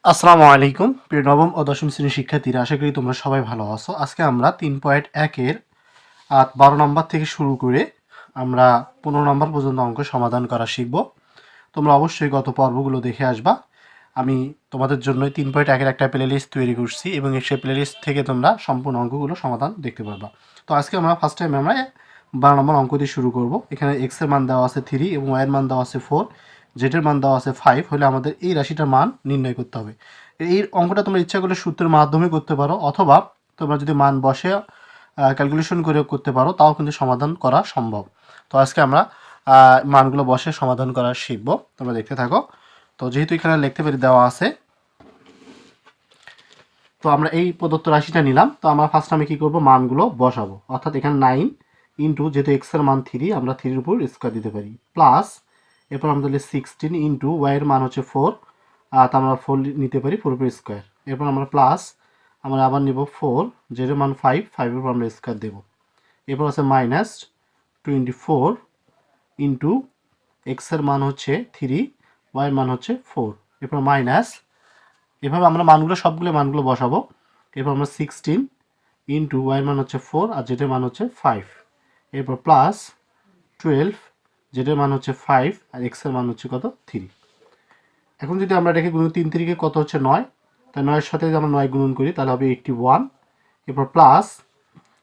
আসসালামু আলাইকুম প্রিয় নবম ও দশম শ্রেণীর শিক্ষার্থীরা, আশা করি তোমরা সবাই ভালো আছো। আজকে আমরা 3.1-এর 12 নম্বর থেকে শুরু করে আমরা 15 নম্বর পর্যন্ত অঙ্ক সমাধান করা শিখব। তোমরা অবশ্যই গত পর্বগুলো দেখে আসবা। আমি তোমাদের জন্য 3.1-এর একটা প্লেলিস্ট তৈরি করছি এবং সেই প্লেলিস্ট থেকে তোমরা সম্পূর্ণ অঙ্কগুলো সমাধান দেখতে পারবা। তো আজকে আমরা ফার্স্ট টাইম আমরা 12 নম্বর অঙ্ক দিয়ে শুরু করব। এখানে এক্স এর মান দেওয়া আছে 3 এবং ওয়াই এর মান দেওয়া আছে 4, জেড মান দেওয়া আছে 5, হলে আমাদের এই রাশিটার মান নির্ণয় করতে হবে। এই অঙ্কটা তোমরা ইচ্ছা করলে সূত্রের মাধ্যমে করতে পারো, অথবা তোমরা যদি মান বসে ক্যালকুলেশন করে করতে পারো, তাও কিন্তু সমাধান করা সম্ভব। তো আজকে আমরা মানগুলো বসে সমাধান করা শিখব। তোমরা দেখতে থাকো। তো যেহেতু এখানে লিখতে পারি দেওয়া আছে, তো আমরা এই প্রদত্ত রাশিটা নিলাম। তো আমরা ফার্স্ট আমি কি করব, মানগুলো বসাবো। অর্থাৎ এখানে 9 ইন্টু, যেহেতু এক্স এর মান 3, আমরা 3 এর উপর স্কোয়ার দিতে পারি, প্লাস এরপর আমরা তাহলে 16 ইন্টু ওয়াই এর মান হচ্ছে 4, তা আমরা 4 নিতে পারি 4 উপর স্কোয়ার। এরপর আমরা প্লাস আমরা আবার নিব 4, জেড এর মান 5, 5 এর উপর আমরা স্কোয়ার দেবো। এরপর আছে মাইনাস 24 ইন্টু এক্স এর মান হচ্ছে 3, ওয়াই এর মান হচ্ছে 4, এরপর মাইনাস, এভাবে আমরা মানগুলো সবগুলো মানগুলো বসাবো। এরপর আমরা 16 ইন্টু ওয়াই মান হচ্ছে 4 আর জেডের মান হচ্ছে 5, এরপর প্লাস 12, জেডের মান হচ্ছে 5 আর এক্সের মান হচ্ছে কত 3। এখন যদি আমরা রেখে গুণ 3 3 কত হচ্ছে 9, তাই 9-এর সাথে যদি আমরা 9 গুণন করি তাহলে হবে 81। এরপর প্লাস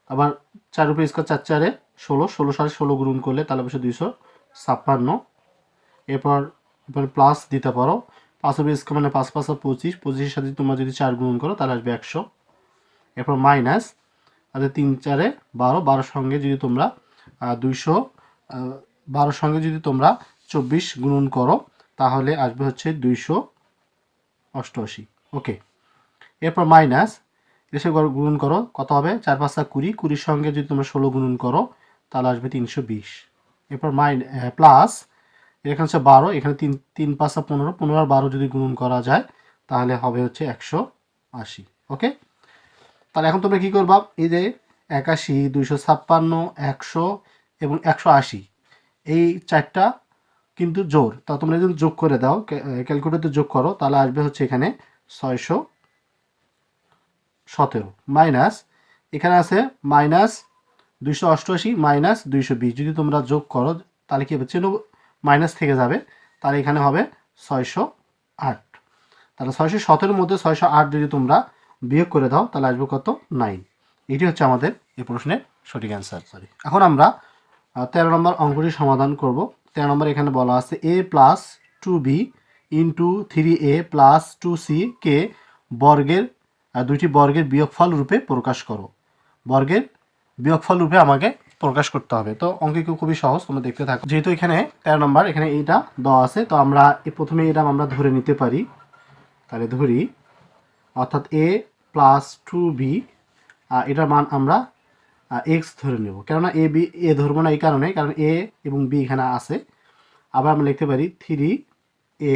আবার 4 উপরে স্কোয়ার, 4 4-এ 16, 16 সাথে 16 গুণন করলে তাহলে অবশ্যই 256। এরপর প্লাস দিতে পারো, 5 উপরে স্কোয়ার মানে 5 5 25, 25-এর সাথে তোমরা যদি 4 গুণন করো তাহলে আসবে 100। এরপর মাইনাস, আর 3 4-এ 12, 12 সঙ্গে যদি তোমরা 12 সঙ্গে যদি তোমরা 24 গুণন করো তাহলে আসবে হচ্ছে 288। ওকে, এরপর মাইনাস এসে গুণন করো, কত হবে 4 5 20, 20-এর সঙ্গে যদি তোমরা 16 গুণন করো তাহলে আসবে 320। এরপর প্লাস এখানে হচ্ছে 12, এখানে 3 3 5 15, 15 আর 12 যদি গুণন করা যায় তাহলে হবে হচ্ছে 180। ওকে, তাহলে এখন তোমরা কি করবা, এই যে 81, 256, 100 এবং 180, এই চারটা কিন্তু জোর। তা তোমরা যদি যোগ করে দাও, ক্যালকুলেটরে যোগ করো, তাহলে আসবে হচ্ছে এখানে 617, মাইনাস এখানে আছে মাইনাস 288 মাইনাস 220, যদি তোমরা যোগ করো তাহলে কি হবে, মাইনাস থেকে যাবে, তাহলে এখানে হবে 608। তাহলে 617-এর মধ্যে 608 যদি তোমরা বিয়োগ করে দাও তাহলে আসবে কত, 9। এটি হচ্ছে আমাদের এই প্রশ্নের সঠিক অ্যান্সার। এখন আমরা 13 নম্বর অঙ্কটি সমাধান করব। 13 নম্বর এখানে বলা আছে a plus 2b into 3a plus 2c কে বর্গের দুইটি বর্গের বিয়োগফল রূপে প্রকাশ করো। বর্গের বিয়োগফল রূপে আমাকে প্রকাশ করতে হবে। তো অঙ্কে খুবই সহজ, তোমরা দেখতে থাকো। যেহেতু এখানে 13 নম্বর এখানে এইটা দেওয়া আছে, তো আমরা প্রথমে এটা আমরা ধরে নিতে পারি। তাহলে ধরি, অর্থাৎ a প্লাস 2b, এটার মান আমরা এক্স ধরে নেব। কেননা এ ধরবো না এই কারণে, কারণ এ এবং বি এখানে আছে। আবার আমরা লিখতে পারি 3a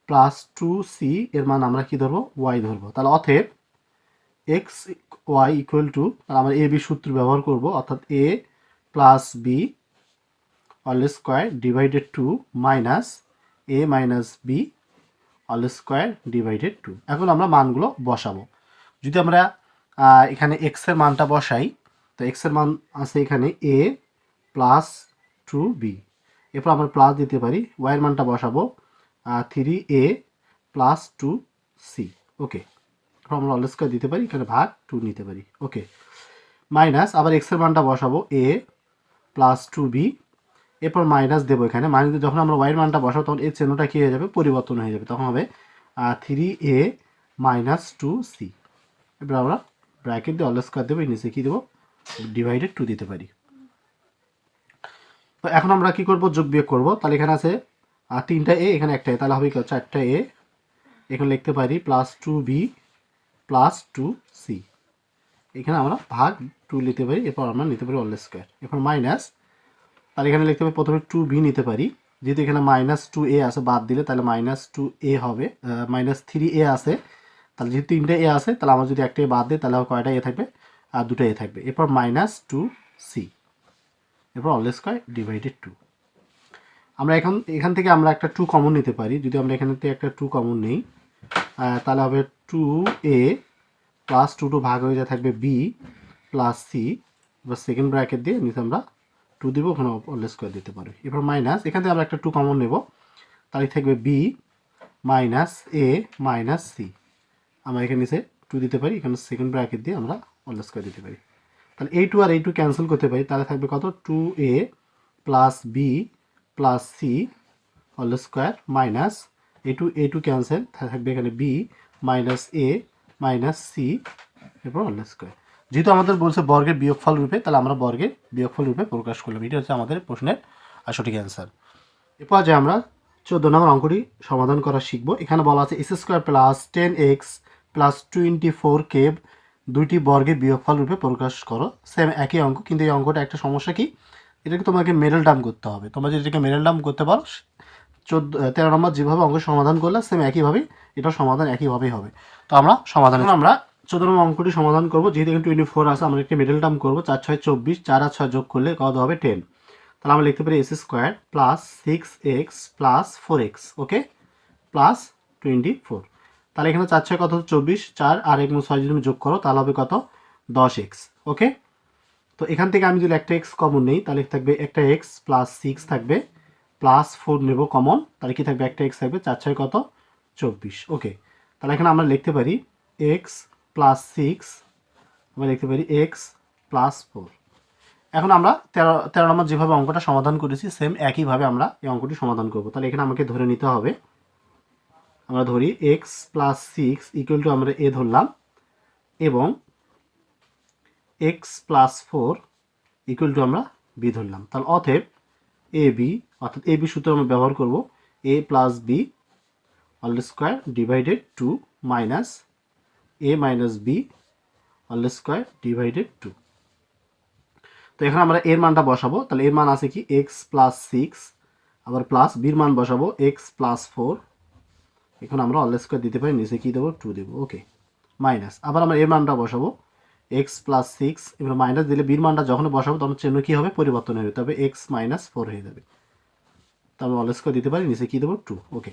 প্লাস 2c, এর মান আমরা কি ধরবো, ওয়াই ধরবো। তাহলে অতএব এক্স ওয়াই ইকুয়াল টু, তাহলে আমরা এ বি সূত্র ব্যবহার করব, অর্থাৎ A plus B all square divided 2 minus A minus B all square divided 2। এখন আমরা মানগুলো বসাবো। যদি আমরা এখানে এক্স এর মানটা বসাই, তো এক্স এর মান আছে এখানে এ প্লাস 2b, এরপর আমরা প্লাস দিতে পারি, ওয়াই এর মানটা বসাবো 3a প্লাস 2c। ওকে, এরপর আমরা অল স্কোয়ার দিতে পারি, এখানে ভাগ 2 নিতে পারি। ওকে, মাইনাস আবার এক্স এর মানটা বসাবো a প্লাস 2b, এরপর মাইনাস দেবো এখানে। মাইনাস যখন আমরা ওয়াই এর মানটা বসাবো তখন এর চিহ্নটা কী হয়ে যাবে, পরিবর্তন হয়ে যাবে, তখন হবে 3a মাইনাস 2c। এবার আমরা ব্র্যাকেট দিয়ে অল স্কোয়ার দেবো, নিচে কী দেবো, ডিভাইডেড 2 দিতে পারি। তো এখন আমরা কি করব, যোগ বিয়োগ করব। তাহলে এখানে আছে 3টা এ, এখানে একটা এ, তাহলে হবে 4টা এ। এখানে লিখতে পারি প্লাস 2b প্লাস 2c, এখানে আমরা ভাগ 2 নিতে পারি, এরপর আমরা নিতে পারি অল স্কোয়ার, এরপর মাইনাস, তাহলে এখানে লিখতে পারি প্রথমে 2b নিতে পারি, যেহেতু এখানে মাইনাস 2a আছে, বাদ দিলে তাহলে মাইনাস 2a হবে, মাইনাস 3a আছে, তাহলে যেহেতু 3টা এ আছে, তাহলে আমরা যদি একটা এ বাদ দিই তাহলে কয়টা এ থাকবে, আর 2টা এ থাকবে, এরপর মাইনাস 2c, এরপর অল স্কোয়ার ডিভাইডেড 2। আমরা এখান থেকে আমরা একটা 2 কমন নিতে পারি। যদি আমরা এখান থেকে একটা 2 কমন নিই তাহলে হবে 2a প্লাস 2 ভাগ হয়ে যা থাকবে b প্লাস c। এবার সেকেন্ড ব্র্যাকেট দিয়ে নিচে আমরা 2 দিব, ওখানে হোল স্কোয়ার দিতে পারি। এবার মাইনাস, এখান থেকে আমরা একটা 2 কমন নেব, তাহলে থাকবে b minus a minus c। আমরা এখানে নিচে 2 দিতে পারি, এখানে সেকেন্ড ব্র্যাকেট দিয়ে আমরা হোল স্কোয়ার দিতে পারি। তাহলে এই 2 আর এই 2 ক্যান্সেল করতে পারি, তাহলে থাকবে কত 2a plus b plus c whole square minus a2 cancel, থাকবে এখানে b minus a minus c এরপর হোল স্কোয়ার। যেহেতু আমাদের বলছে বর্গের বিয়োগফল রূপে, তাহলে আমরা বর্গের বিয়োগফল রূপে প্রকাশ করলাম। এটা হচ্ছে আমাদের প্রশ্নের সঠিক অ্যান্সার। এরপর যে আমরা 14 নম্বর অঙ্কটি সমাধান করা শিখব। এখানে বলা আছে x square plus 10x plus 24k দুইটি বর্গের বিয়োগফল রূপে প্রকাশ করো। সেম একই অঙ্ক, কিন্তু এই অঙ্কটা একটা সমস্যা কি, এটাকে তোমাকে মেডেল টার্ম করতে হবে। তোমরা যদি এটাকে মেডেল টার্ম করতে পারো 13 নম্বর যেভাবে অঙ্ক সমাধান করলে সেম একইভাবেই এটা সমাধান একইভাবেই হবে। তো আমরা সমাধান 14 নম্বর অঙ্কটি সমাধান করবো। যেহেতু এখানে 24 আছে, আমরা একটি মিডল টার্ম করবো। 4 6 24, 4 আর 6 যোগ করলে কত হবে 10। তাহলে আমরা লিখতে পারি x square plus 6x plus 4x, ওকে, প্লাস 24। তাহলে এখানে 4 6 কত 24, 4 আর 1 6 যদি তুমি যোগ করো তাহলে হবে কত 10x, ওকে। তো এখান থেকে আমি যদি একটা x কমন নেই, তাহলে থাকবে একটা x প্লাস 6 থাকবে প্লাস 4 নেব কমন, তাহলে কি থাকবে একটা x থাকবে, 4 6 কত 24, ওকে। তাহলে এখানে আমরা লিখতে পারি x প্লাস 6, আমরা লিখতে পারি x প্লাস 4। এখন আমরা 13 নম্বর যেভাবে অঙ্কটা সমাধান করেছি সেম একইভাবে আমরা এই অঙ্কটি সমাধান করব। তাহলে এখানে আমাকে ধরে নিতে হবে, আমরা ধরি x প্লাস 6 ইকুয়াল টু আমরা a ধরলাম এবং x প্লাস 4 ইকুয়াল টু আমরা b ধরলাম। তাহলে অতএব এ বি, অর্থাৎ এ বি সূত্র আমরা ব্যবহার করব a plus B whole square divided 2 minus a minus B whole square divided 2। তো এখানে আমরা এর মানটা বসাবো, তাহলে এর মান আছে কি এক্স প্লাস 6, আবার প্লাস বির মান বসাবো এক্স প্লাস 4, এখন আমরা হোল স্কোয়ার দিতে পারি, নিচে কি দেবো 2 দেবো, ওকে, মাইনাস আবার আমরা এর মানটা বসাবো এক্স প্লাস 6, এবার মাইনাস দিলে বির মানটা যখন বসাবো তখন চিহ্ন কী হবে পরিবর্তন হয়ে যেতে হবে, এক্স মাইনাস 4 হয়ে যাবে। তারপর হোল স্কোয়ার দিতে পারি, নিচে কী দেবো 2, ওকে।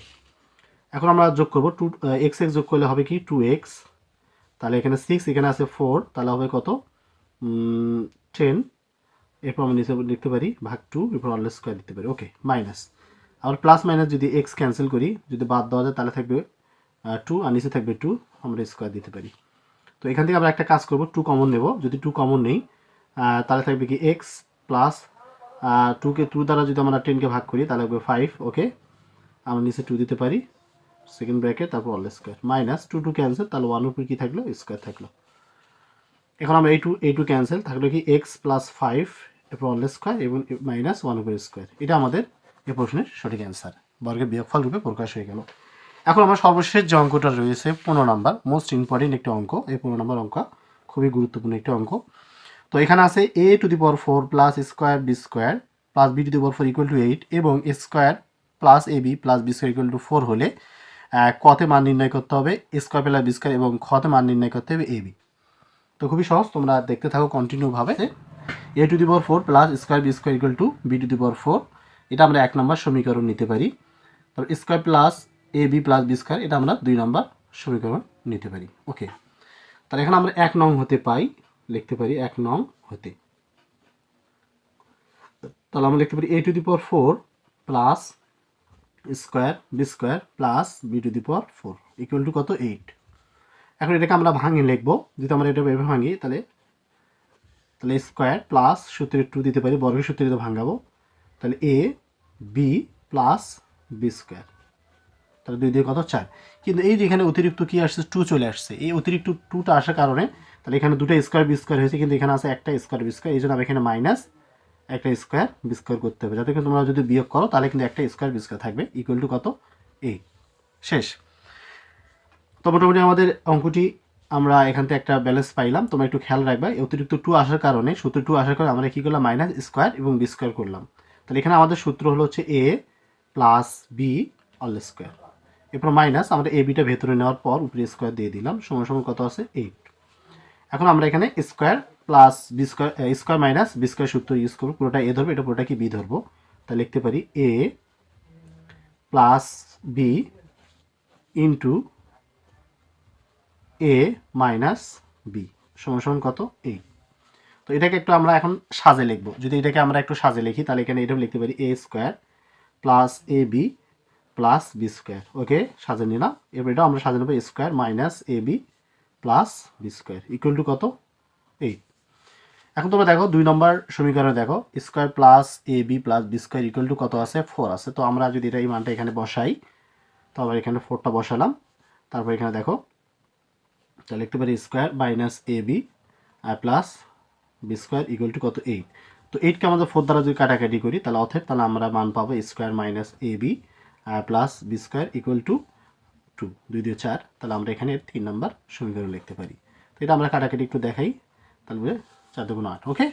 এখন আমরা যোগ করবো 2 এক্স এক্স যোগ করলে হবে কি 2x, তাহলে এখানে 6 এখানে আছে 4, তাহলে হবে কত 10, এরপর আমরা নিচে লিখতে পারি ভাগ 2, এরপর হোল স্কোয়ার দিতে পারি, ওকে, মাইনাস আবার প্লাস মাইনাস যদি এক্স ক্যান্সেল করি, যদি বাদ দেওয়া যায় তাহলে থাকবে 2 আর নিচে থাকবে 2, আমরা স্কোয়ার দিতে পারি। তো এখান থেকে আমরা একটা কাজ করব, 2 কমন নেব, যদি 2 কমন নেই তাহলে থাকবে কি এক্স প্লাস 2কে 2 দ্বারা যদি আমরা 10কে ভাগ করি তাহলে হবে 5, ওকে, আমরা নিচে 2 দিতে পারি সেকেন্ড ব্র্যাকেট, তারপর হোল স্কোয়ার মাইনাস 2 2 ক্যান্সেল, তাহলে 1 উপরে কি থাকলো স্কোয়ার থাকলো। এখন আমরা এই টু ক্যান্সেল থাকলো কি এক্স প্লাস 5 এরপর হোল স্কোয়ার এবং মাইনাস 1 উপর স্কোয়ার। এটা আমাদের এই প্রশ্নের সঠিক অ্যান্সার, বর্গের বিয়োগফল রূপে প্রকাশ হয়ে গেল। এখন আমার সর্বশেষ যে অঙ্কটা রয়েছে 15 নাম্বার, মোস্ট ইম্পর্টেন্ট একটি অঙ্ক। এই 15 নাম্বার অঙ্ক খুবই গুরুত্বপূর্ণ একটি অঙ্ক। তো এখানে আছে a to the power 4 plus square B square plus B to the power 4 equal to 8 এবং A square plus A B plus B square equal to 4 হলে কতে মান নির্ণয় করতে হবে স্কোয়ার প্লাস বি স্কোয়ার এবং খতে মান নির্ণয় করতে হবে এ বি। তো খুবই সহজ, তোমরা দেখতে থাকো কন্টিনিউভাবে। A to the power 4 plus square B square equal to B to the power 4, এটা আমরা 1 নম্বর সমীকরণ নিতে পারি। তারপর square plus A B plus B square, এটা আমরা 2 নম্বর সমীকরণ নিতে পারি, ওকে। তাহলে এখানে আমরা 1 নং হতে পাই, লিখতে পারি 1 নং হতে, তাহলে আমরা লিখতে পারি A to the power 4 plus square B square plus B to the power 4 equal to কত 8। এখন এটাকে আমরা ভাঙিয়ে লিখবো, যদি আমরা এটা এভাবে ভাঙি তাহলে স্কোয়ার প্লাস সূত্রের 2 দিতে পারি, বর্গের সূত্রে ভাঙাবো, তাহলে এ বি প্লাস বি স্কোয়ার, তাহলে 2 দিয়ে কত 4। কিন্তু এই যে এখানে অতিরিক্ত কি আসছে 2 চলে আসছে, এই অতিরিক্ত 2টা আসার কারণে তাহলে এখানে দুটো স্কোয়ার বি স্কোয়ার হয়েছে, কিন্তু এখানে আছে একটা স্কোয়ার বি স্কোয়ার, এই জন্য আমি এখানে মাইনাস একটা স্কোয়ার বি স্কোয়ার করতে হবে, যাতে তোমরা যদি বিয়োগ করো তাহলে কিন্তু একটা স্কোয়ার বি স্কোয়ার থাকবে ইকুয়াল টু কত 8। শেষ। তো মোটামুটি আমাদের অঙ্কটি আমরা এখান থেকে একটা ব্যালেন্স পাইলাম। তোমরা একটু খেয়াল রাখবা, অতিরিক্ত 2 আসার কারণে, সূত্র 2 আসার কারণে আমরা কী করলাম মাইনাস স্কোয়ার এবং বি স্কোয়ার করলাম। তাহলে এখানে আমাদের সূত্র হলো হচ্ছে এ প্লাস বি অল স্কোয়ার, এরপর মাইনাস আমরা এ বিটা ভেতরে নেওয়ার পর উপরে স্কোয়ার দিয়ে দিলাম, সমান সমান কত আছে 8। এখন আমরা এখানে square plus B square square minus B square সূত্র ইউজ করবো, পুরোটা এ ধরবো, এটা পুরোটা কি বি ধরবো, তাহলে লিখতে পারি এ প্লাস বি ইন্টু এ মাইনাস বি সমান সমান কত 8। তো এটাকে একটু আমরা এখন সাজে লিখবো। যদি এটাকে আমরা একটু সাজে লিখি তাহলে এখানে এটাও লিখতে পারি A square plus A B plus B square. Okay, সাজে নিলাম। এবার এটা আমরা সাজে নেবো A square minus A B plus B square equal to কত 8। এখন তোমরা দেখো 2 নম্বর সমীকরণে দেখো square plus A B plus B square equal to কত আছে 4 আছে। তো আমরা যদি এটা এই মানটা এখানে বসাই, তো আবার এখানে 4টা বসালাম। তারপর এখানে দেখো তাহলে লিখতে পারি স্কোয়ার মাইনাস এ বি আর plus B square equal to কত 8। তো 8কে আমাদের 4 দ্বারা যদি কাটাকাটি করি তাহলে অর্থাৎ তাহলে আমরা মান পাবো square minus A B plus B square equal to 2, 2 দিয়ে 4। তাহলে আমরা এখানে 3 নম্বর সমীকরণ লিখতে পারি। তো এটা আমরা কাটাকাটি একটু দেখাই, তাহলে 4 2 8। ওকে,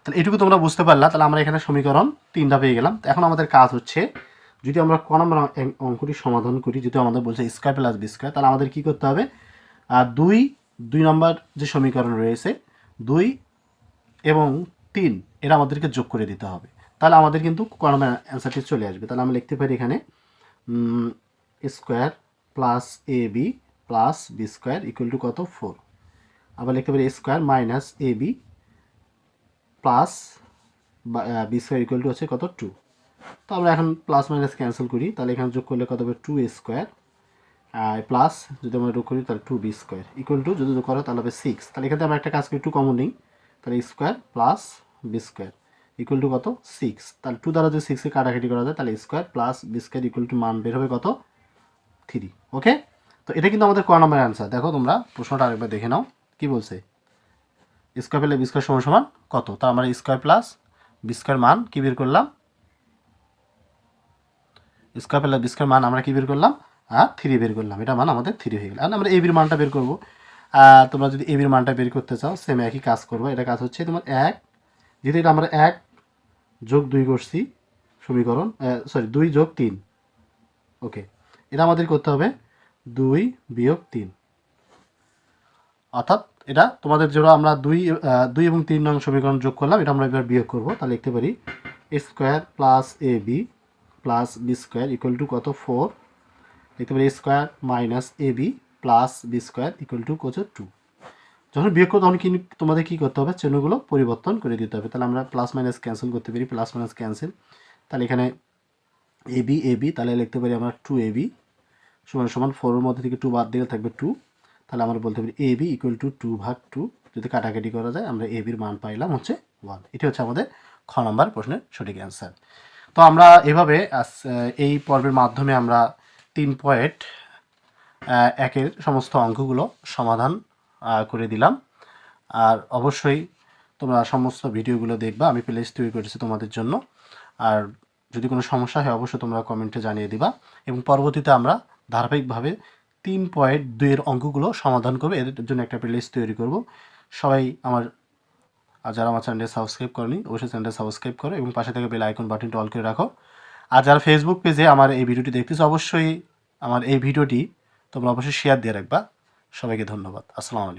তাহলে এটুকু তোমরা বুঝতে পারলা। তাহলে আমরা এখানে সমীকরণ 3টা পেয়ে গেলাম। তো এখন আমাদের কাজ হচ্ছে যদি আমরা ক নম্বর অঙ্কটি সমাধান করি, যদি আমাদের বলছে স্কোয়ার প্লাস বি স্কোয়ার, তাহলে আমাদের কী করতে হবে, 2 নম্বর যে সমীকরণ রয়েছে 2 এবং 3 এরা আমাদেরকে যোগ করে দিতে হবে। তাহলে আমাদের কিন্তু ক নম্বর অ্যান্সারটি চলে আসবে। তাহলে আমরা লিখতে পারি এখানে square plus A B plus B square equal to কত 4। আবার লিখতে পারি square minus A B plus B square equal to হচ্ছে কত 2। তো আমরা এখন প্লাস মাইনাস ক্যান্সেল করি, তাহলে এখানে যোগ করলে কত হবে 2 স্কোয়ার প্লাস যদি আমরা যোগ করি তাহলে 2 বি স্কোয়ার ইকুয়াল টু যদি যোগ করো তাহলে হবে 6। তাহলে এখানে আমরা একটা কাজ করি 2 কমন নিই, তাহলে square plus B square equal to কত 6। তাহলে 2 দ্বারা যদি 6কে কাটাকাটি করা যায় তাহলে square plus B square equal to মান বের হবে কত 3। ওকে, তো এটা কিন্তু আমাদের ক নম্বরের অ্যান্সার। দেখো তোমরা প্রশ্নটা আরেকবার দেখে নাও কি বলছে, স্কোয়ার প্লাস বি স্কোয়ার সমান সমান কত। তা আমরা স্কোয়ার প্লাস বি স্কোয়ার মান কি বের করলাম, স্কোয়ার প্লাস বি স্কোয়ার মান আমরা কি বের করলাম 3 বের করলাম। এটা মান আমাদের 3 হয়ে গেল। আর আমরা এবির মানটা বের করবো। তোমরা যদি এবির মানটা বের করতে চাও সেম একই কাজ করবো। এটা কাজ হচ্ছে তোমার 1, যেহেতু এটা আমরা 1 যোগ 2 করছি সমীকরণ, 2 যোগ 3। ওকে, এটা আমাদের করতে হবে 2 বিয়োগ 3, অর্থাৎ এটা তোমাদের যেটা আমরা 2 এবং 3 নং সমীকরণ যোগ করলাম, এটা আমরা এবার বিয়োগ করবো। তাহলে লিখতে পারি square plus A B plus B square equal to কত 4। লিখতে পারি square minus A B plus B square equal to কত 2। যখন বিয়োগ করো তখন তোমাদের কী করতে হবে, চিহ্নগুলো পরিবর্তন করে দিতে হবে। তাহলে আমরা প্লাস মাইনাস ক্যান্সেল করতে পারি, প্লাস মাইনাস ক্যান্সেল। তাহলে এখানে এ বি তাহলে লিখতে পারি আমরা 2 এ বি সমান সমান 4-এর মধ্যে থেকে 2 বাদ দিলে থাকবে 2। তাহলে আমরা বলতে পারি এ বি ইকুয়াল টু 2/2। যদি কাটাকাটি করা যায় আমরা এ বির মান পাইলাম হচ্ছে 1। এটি হচ্ছে আমাদের খ নম্বর প্রশ্নের সঠিক অ্যান্সার। তো আমরা এভাবে এই পর্বের মাধ্যমে আমরা 3.1-এর সমস্ত অঙ্কগুলো সমাধান করে দিলাম। আর অবশ্যই তোমরা সমস্ত ভিডিওগুলো দেখবা, আমি প্লেলিস্ট তৈরি করেছি তোমাদের জন্য। আর যদি কোনো সমস্যা হয় অবশ্যই তোমরা কমেন্টে জানিয়ে দিবা, এবং পরবর্তীতে আমরা ধারাবাহিকভাবে 3.2-এর অঙ্কগুলো সমাধান করবো। এদের জন্য একটা প্লেলিস্ট তৈরি করব। সবাই যারা আমার চ্যানেলে সাবস্ক্রাইব করেনি অবশ্যই চ্যানেলটা সাবস্ক্রাইব করো এবং পাশে থেকে বেল আইকন বাটনটা অল করে রাখো। আর যারা ফেসবুক পেজে আমার এই ভিডিওটি দেখতেছো অবশ্যই আমার এই ভিডিওটি তোমরা অবশ্যই শেয়ার দিয়ে রাখবা। সবাইকে ধন্যবাদ। আসসালামু আলাইকুম।